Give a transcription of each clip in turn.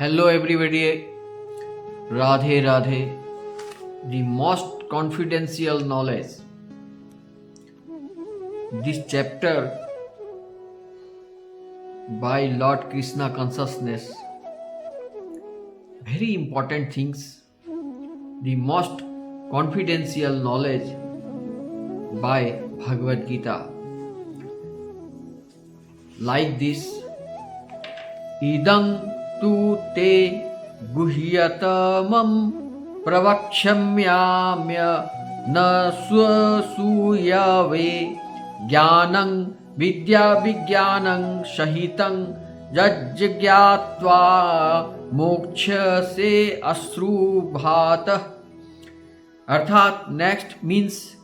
Hello, everybody. Radhe Radhe. The most confidential knowledge. This chapter by Lord Krishna Consciousness. Very important things. The most confidential knowledge by Bhagavad Gita. Like this. Idam tu te guhyatamam pravakshямya na swasuyave jnanam vidya vijnanam shahitam jajjఞात्वा moksha se asrubhatah. Arthat next means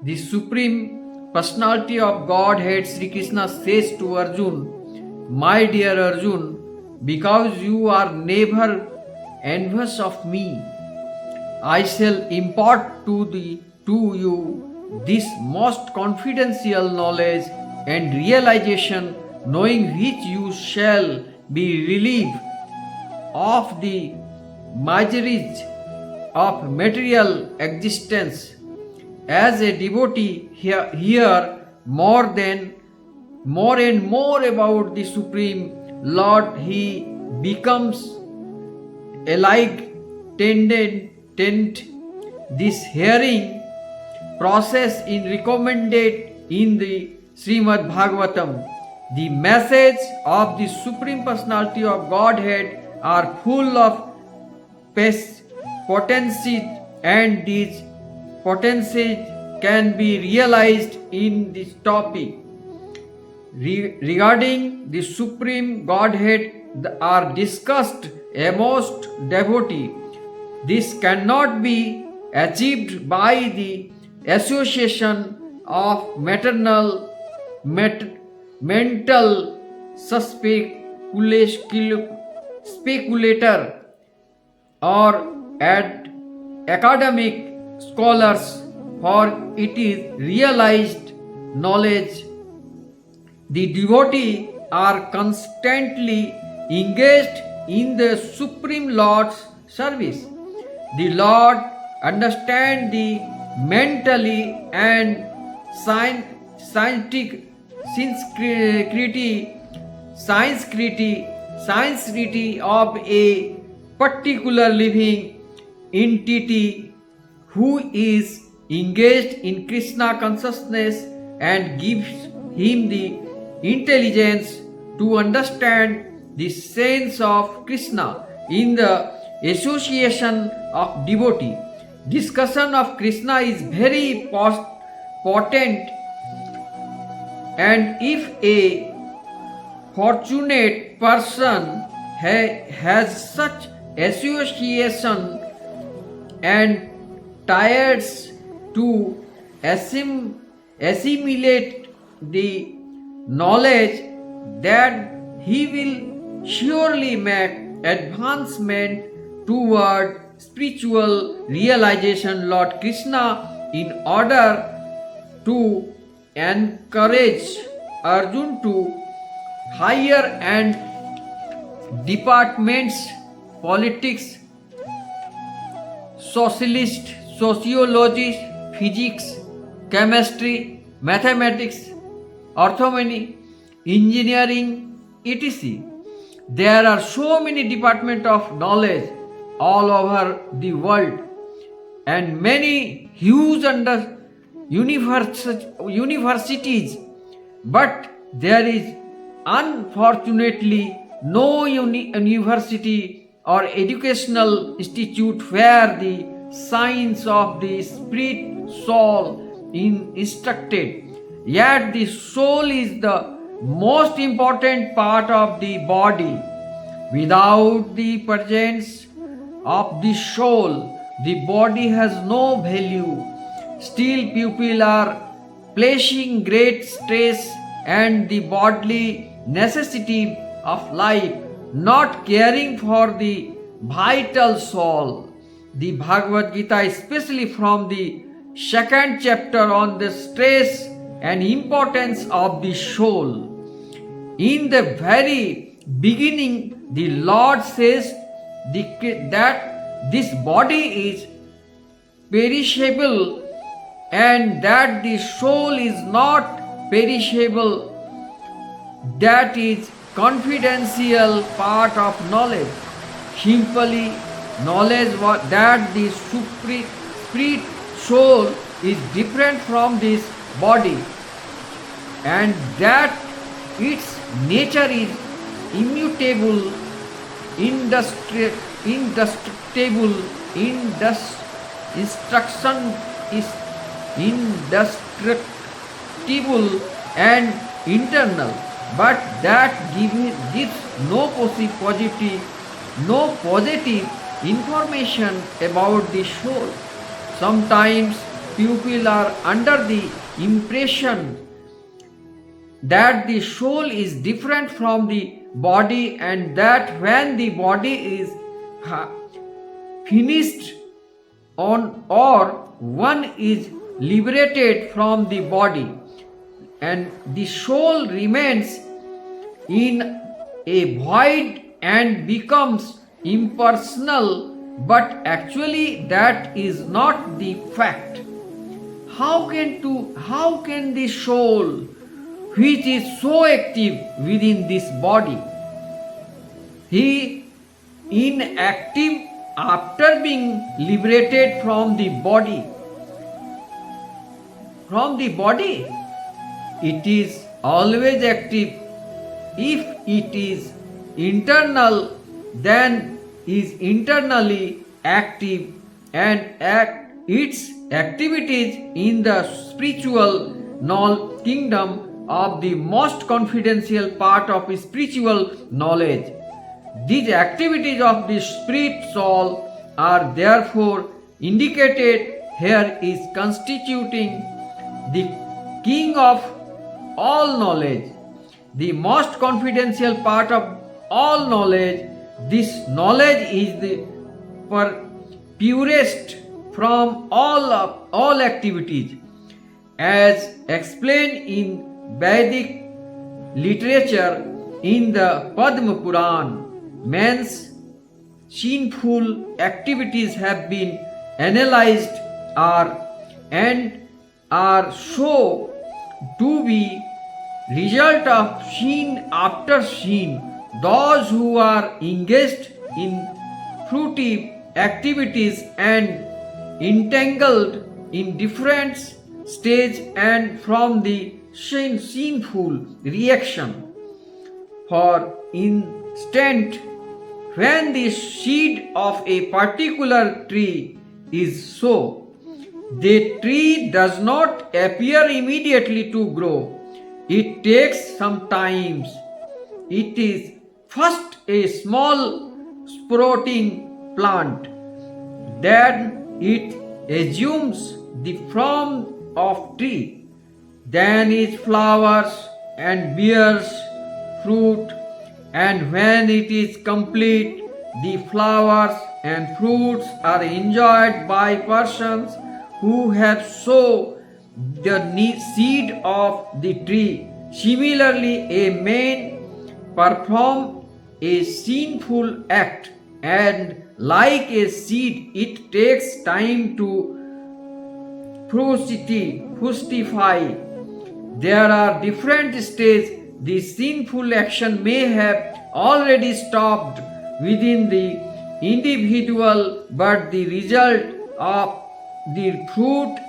the Supreme Personality of Godhead Sri Krishna says to Arjun, my dear Arjun, because you are never envious of me, I shall impart to you this most confidential knowledge and realization, knowing which you shall be relieved of the miseries of material existence. As a devotee, hear more and more about the Supreme Lord. He becomes alike tendent. This hearing process is recommended in the Srimad Bhagavatam. The message of the Supreme Personality of Godhead are full of potency, and these potencies can be realized in this topic. Regarding the Supreme Godhead are discussed amongst devotees. This cannot be achieved by the association of mental speculator or academic scholars, for it is realized knowledge. The devotees are constantly engaged in the Supreme Lord's service. The Lord understands the mentally and scientific sincerity of a particular living entity who is engaged in Krishna consciousness and gives him the intelligence to understand the sense of Krishna in the association of devotee. Discussion of Krishna is very potent, and if a fortunate person has such association and tries to assimilate the knowledge, that he will surely make advancement toward spiritual realization. Lord Krishna, in order to encourage Arjun to higher and departments, politics, sociology, physics, chemistry, mathematics, orthomony, engineering, etc. There are so many departments of knowledge all over the world, and many huge universities, but there is unfortunately no university or educational institute where the science of the spirit soul is instructed. Yet the soul is the most important part of the body. Without the presence of the soul, the body has no value. Still, people are placing great stress and the bodily necessity of life, not caring for the vital soul. The Bhagavad Gita, especially from the second chapter on the stress and importance of the soul. In the very beginning, the Lord says that this body is perishable and that the soul is not perishable. That is confidential part of knowledge. Simply knowledge that the spirit soul is different from this body and that its nature is immutable, indestructible, instruction is indestructible and internal, but that gives no positive information about the soul. Sometimes people are under the impression that the soul is different from the body and that when the body is finished on or one is liberated from the body and the soul remains in a void and becomes impersonal, but actually that is not the fact. How can the soul, which is so active within this body, he inactive after being liberated from the body? From the body, it is always active. If it is internal, then is internally active and its activities in the spiritual kingdom of the most confidential part of spiritual knowledge. These activities of the spirit soul are therefore indicated here is constituting the king of all knowledge, the most confidential part of all knowledge. This knowledge is the purest from all activities, as explained in Vedic literature in the Padma Puran. Man's sinful activities have been analyzed and are shown to be result of sin after sin. Those who are engaged in fruitive activities and entangled in different stages and from the sinful reaction. For instance, when the seed of a particular tree is sown, the tree does not appear immediately to grow. It takes some time. It is first a small sprouting plant, then it assumes the form of tree, then it flowers and bears fruit, and when it is complete, the flowers and fruits are enjoyed by persons who have sown the seed of the tree. Similarly, a man performs a sinful act, and like a seed, it takes time to fructify. There are different stages. The sinful action may have already stopped within the individual, but the result of the fruit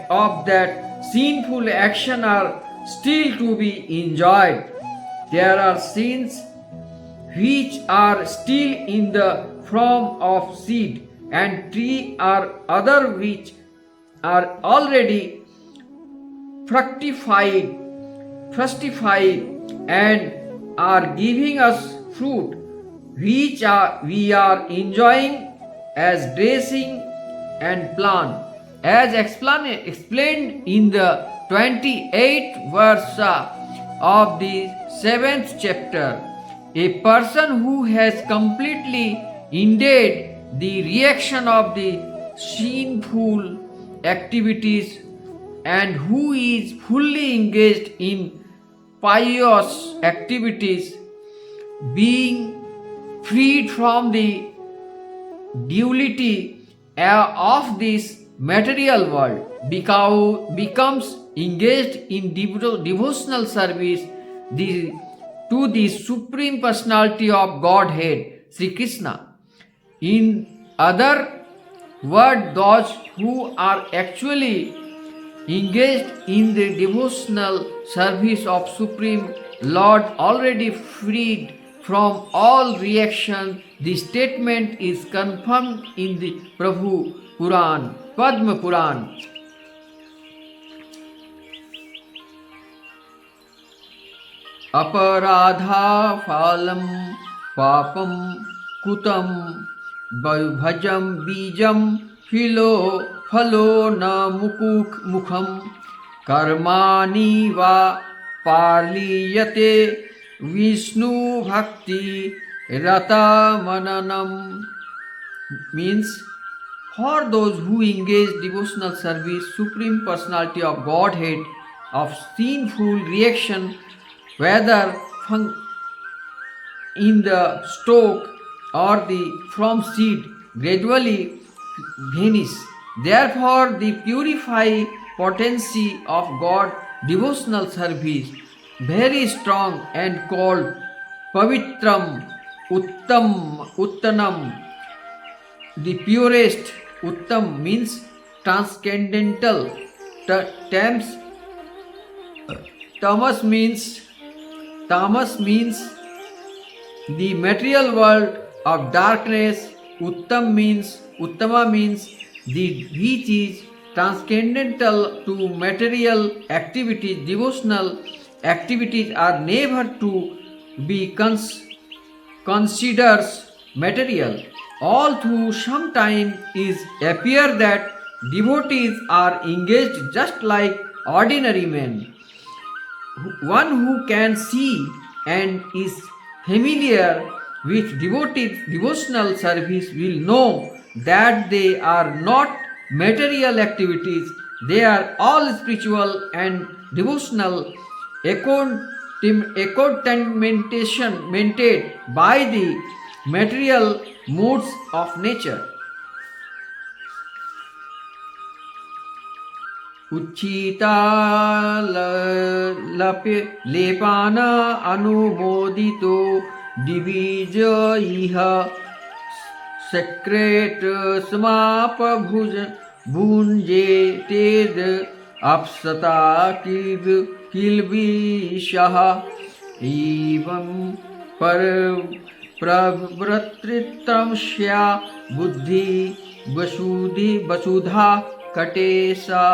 of that sinful action are still to be enjoyed. There are sins which are still in the form of seed, and tree are other which are already fructified and are giving us fruit, which we are enjoying as dressing and plant. As explained in the 28th verse of the 7th chapter, a person who has completely ended the reaction of the sinful activities and who is fully engaged in pious activities, being freed from the duality of this material world, becomes engaged in devotional service to the Supreme Personality of Godhead, Sri Krishna. In other words, those who are actually engaged in the devotional service of Supreme Lord already freed from all reaction. The statement is confirmed in the Prabhu Puran, Padma Puran. Aparadha phalam papam kutam bhajam bijam phalo na mukham karmani va parliyate Vishnu bhakti rata mananam. Means, for those who engage devotional service, Supreme Personality of Godhead of sinful reaction, whether in the stalk or the from seed, gradually vanish. Therefore, the purify potency of God devotional service very strong and called Pavitram Uttanam. The purest. Uttam means transcendental. Tamas means the material world of darkness. Uttama means the which is transcendental to material activities. Devotional activities are never to be considered material. Although sometimes it appears that devotees are engaged just like ordinary men. One who can see and is familiar with devotional service will know that they are not material activities. They are all spiritual and devotional accompaniment maintained by the material modes of nature. Uchita lepana anumodito divija iha secret smapa bhunje ted apsata kilvishaha evam pravratritam shya buddhi vasudha katesa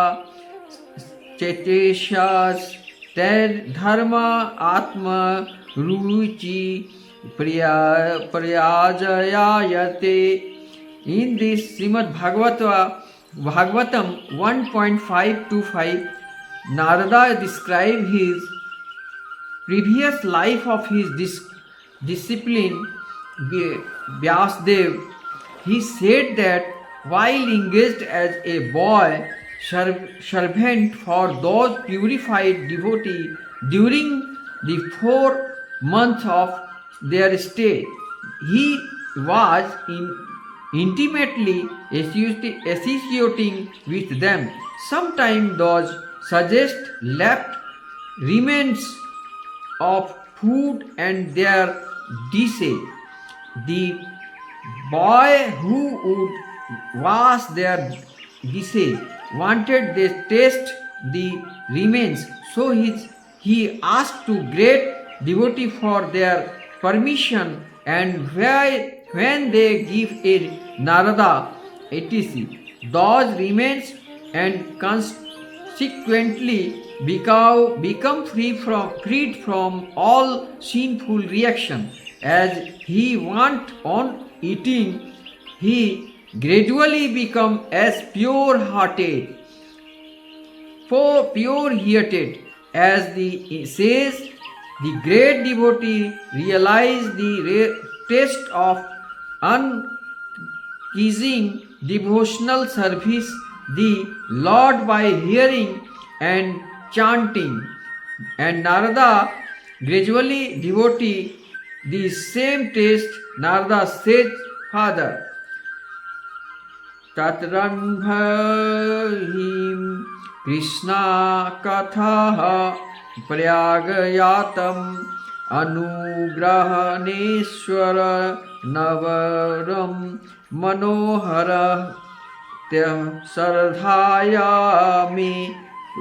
cheteshas dharma atma ruchi priyajayate. In this Srimad Bhagavatam 1.525, Narada described his previous life of his discipline Vyasdev. He said that while engaged as a boy servant for those purified devotees during the 4 months of their stay, he was intimately associating with them. Sometimes those suggest left remains of food and their dishes. The boy who would wash their dishes wanted they taste the remains, so he asked to great devotee for their permission, and when they give a Narada etc., those remains and consequently become freed from all sinful reaction. As he went on eating, he gradually become as pure-hearted as the says. The great devotee realized the taste of unceasing devotional service the Lord by hearing and chanting, and Narada gradually devotee the same taste, Narada said, Father, Tatranbhahim Krishna Katha Prayagayatam Anugrahaneshwara Navaram Manohara Sardhaya me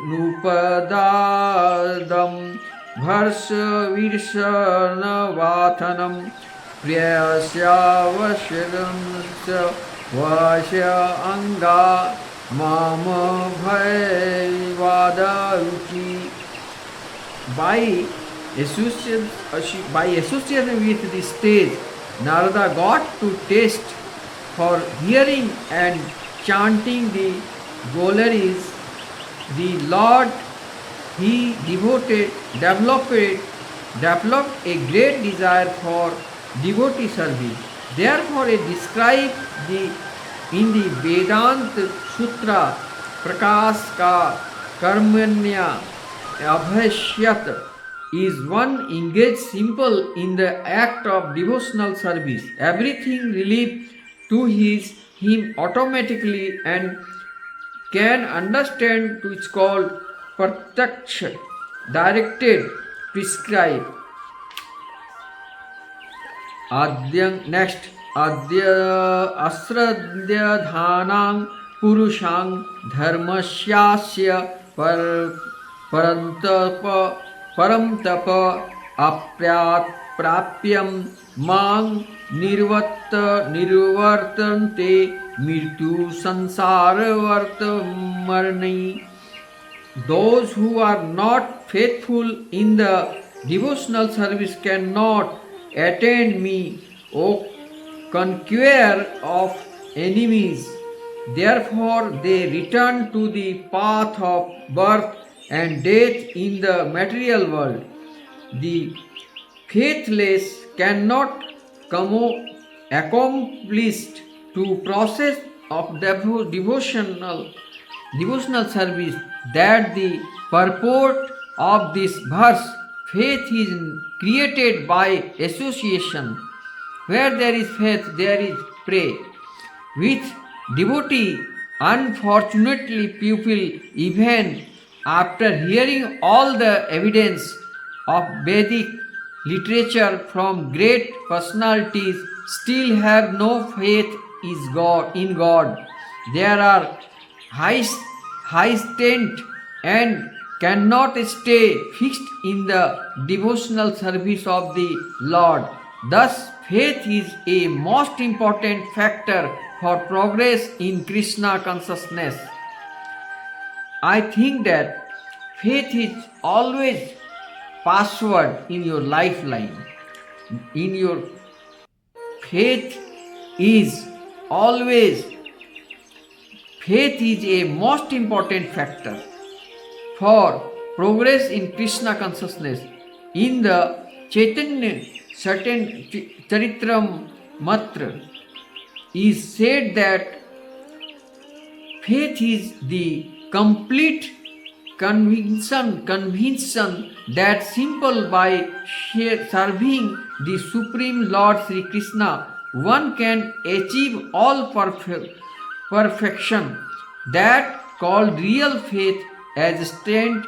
Nupadadam Bharsa Virsanavathanam Priyasya Vashiram Vasya Anga Mama Bhayvadaruchi. By association with the stage, Narada got to taste for hearing and chanting the Golaris. The Lord he developed a great desire for devotee service. Therefore, it described in the Vedanta Sutra Prakash ka Karmanya Abhashyat is one engaged simple in the act of devotional service. Everything relieved to him automatically and can understand to it's called Pratyaksha, directed, prescribed. Next, Adya Asradya Dhanang Purushang Dharmasyasya Param Tapa Apyat Prapyam Mang Nirvartante Mirtu Sansara Vartamarni. Those who are not faithful in the devotional service cannot attain me, O conqueror of enemies. Therefore, they return to the path of birth and death in the material world. The faithless cannot accomplish to process of devotional service. That the purport of this verse. Faith is created by association. Where there is faith, there is prayer. With devotee, unfortunately, people, even after hearing all the evidence of Vedic literature from great personalities, still have no faith in God. There are high stand and cannot stay fixed in the devotional service of the Lord. Thus, faith is a most important factor for progress in Krishna consciousness. I think that faith is always password in your lifeline. In your faith is a most important factor for progress in Krishna consciousness. In the Chaitanya Charitram Matra is said that faith is the complete conviction that simple by serving the Supreme Lord Sri Krishna one can achieve all perfection. That called real faith as stated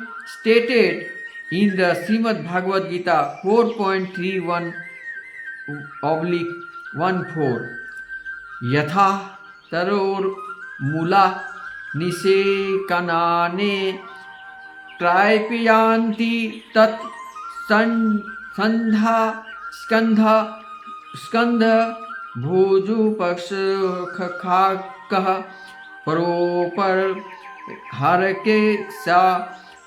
in the Srimad Bhagavad Gita 4.31/14. Yatha taror mula nise kanane traipayanti tat skandha bhuju pakshakha paropar harake sa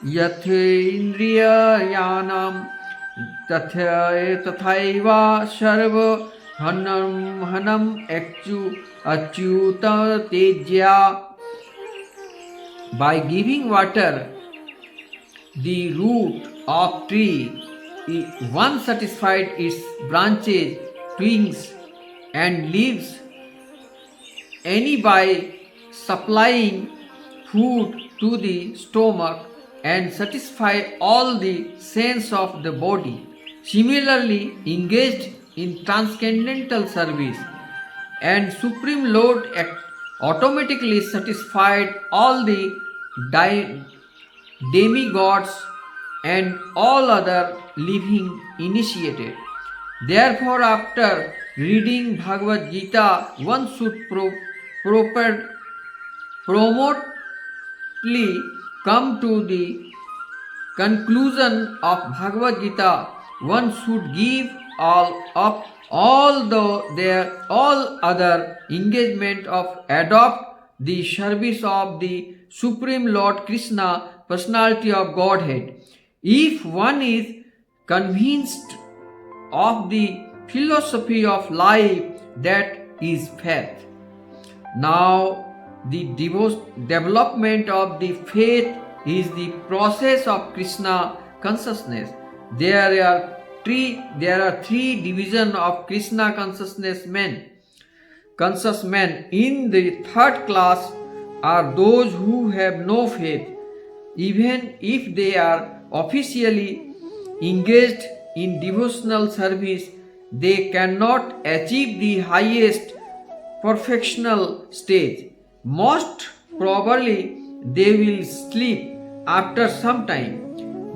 yathendriyanam tathaiva sarva hanam achyuta tejya. By giving water the root of tree, one satisfied its branches, twigs and leaves. Any by supplying food to the stomach and satisfy all the sense of the body. Similarly, engaged in transcendental service, and Supreme Lord automatically satisfied all the demigods and all other living initiated. Therefore, after reading Bhagavad Gita, one should promptly come to the conclusion of Bhagavad Gita. One should give all other engagement of adopt the service of the Supreme Lord Krishna, personality of Godhead. If one is convinced of the philosophy of life, that is faith. Now, the development of the faith is the process of Krishna consciousness. There are three divisions of Krishna consciousness men. Conscious men in the third class are those who have no faith, even if they are officially engaged in devotional service. They cannot achieve the highest perfectional stage. Most probably they will sleep after some time.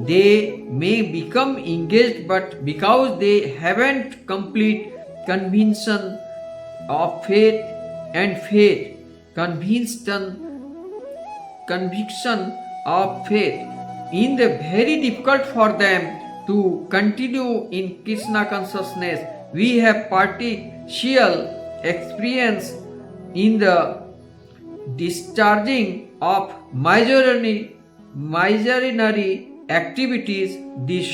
They may become engaged, but because they haven't complete conviction of faith and conviction of faith, in the very difficult for them to continue in Krishna consciousness. We have partial experience in the discharging of miserly activities.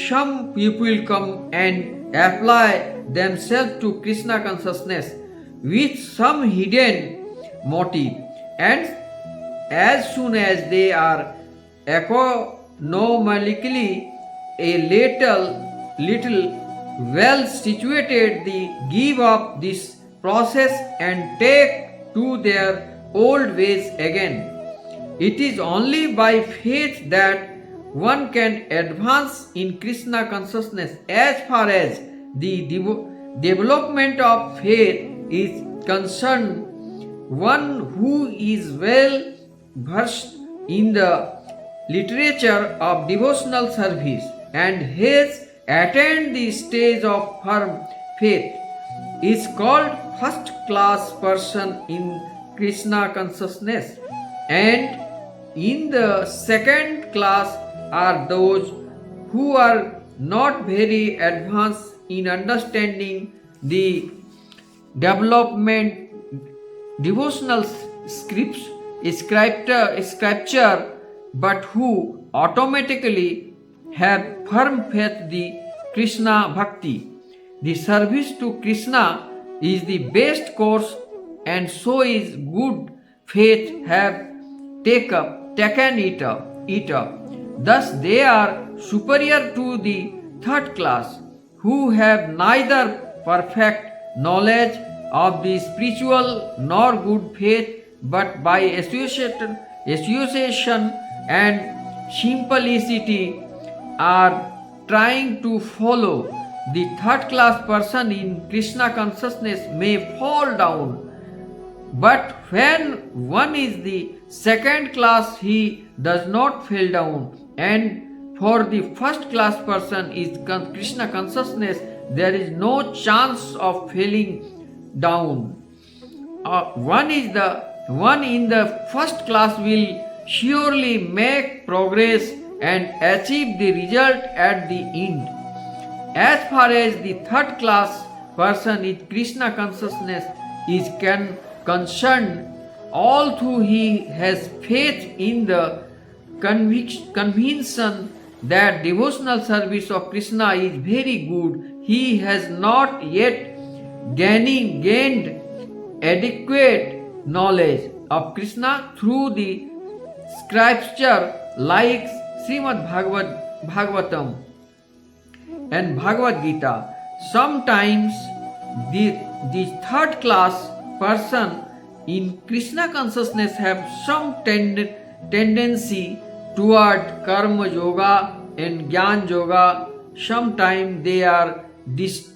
Some people come and apply themselves to Krishna consciousness with some hidden motive, and as soon as they are economically a little well situated, they give up this process and take to their old ways again. It is only by faith that one can advance in Krishna consciousness. As far as the development of faith is concerned, one who is well versed in the literature of devotional service and has attained the stage of firm faith is called first class person in Krishna consciousness, and in the second class are those who are not very advanced in understanding the development devotional scripture, but who automatically have firm faith the Krishna bhakti. The service to Krishna is the best course, and so is good faith have taken it up. Thus they are superior to the third class, who have neither perfect knowledge of the spiritual nor good faith, but by association and simplicity are trying to follow. The third class person in Krishna consciousness may fall down, but when one is the second class, he does not fall down. And for the first class person is Krishna consciousness, there is no chance of falling down. One in the first class will surely make progress and achieve the result at the end. As far as the third class person in Krishna consciousness is concerned, although he has faith in the conviction that devotional service of Krishna is very good, he has not yet gained adequate knowledge of Krishna through the scripture like Srimad Bhagavatam and Bhagavad Gita. Sometimes the third class person in Krishna consciousness have some tendency toward karma yoga and jnana yoga. Sometimes they are distracted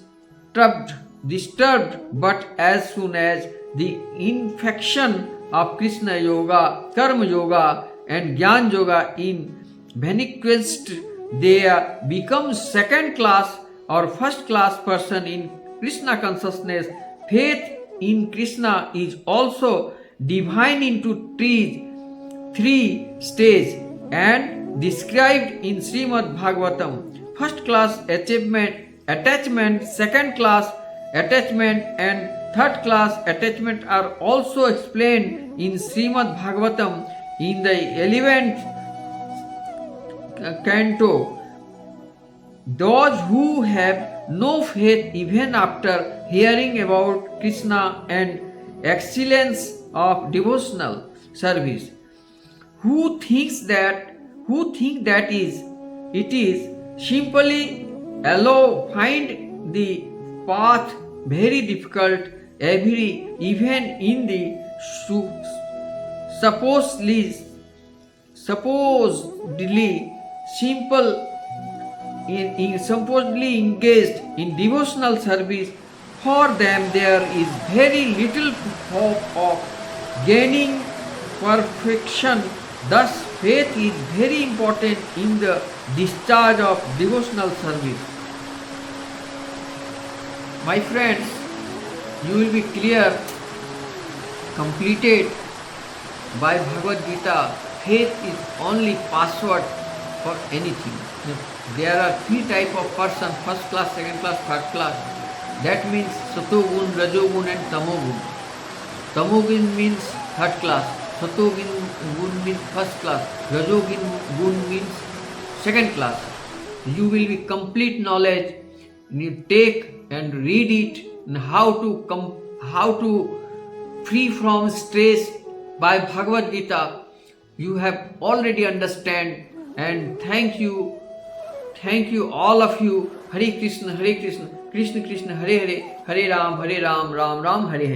disturbed, but as soon as the infection of Krishna Yoga, Karma Yoga, and Jnana Yoga in vanquished, they become second class or first class person in Krishna consciousness. Faith in Krishna is also divided into three stages and described in Srimad Bhagavatam. First class attachment, second class attachment, and third class attachment are also explained in Srimad Bhagavatam in the 11th canto. Those who have no faith even after hearing about Krishna and excellence of devotional service, who think that it is simply find the path very difficult, even in the supposedly supposedly engaged in devotional service. For them there is very little hope of gaining perfection. Thus faith is very important in the discharge of devotional service. My friends, you will be clear, completed by Bhagavad Gita. Faith is only password for anything. There are three types of person: first class, second class, third class. That means Satogun, Rajogun and Tamogun. Tamogun means third class, Satogun means first class, Rajogun means second class. You will be complete knowledge. You take and read it, and how to free from stress by Bhagavad Gita. You have already understand, and thank you all of you. Hare Krishna, Krishna Krishna, Hare Hare, Hare Ram, Ram Ram, Hare Hare.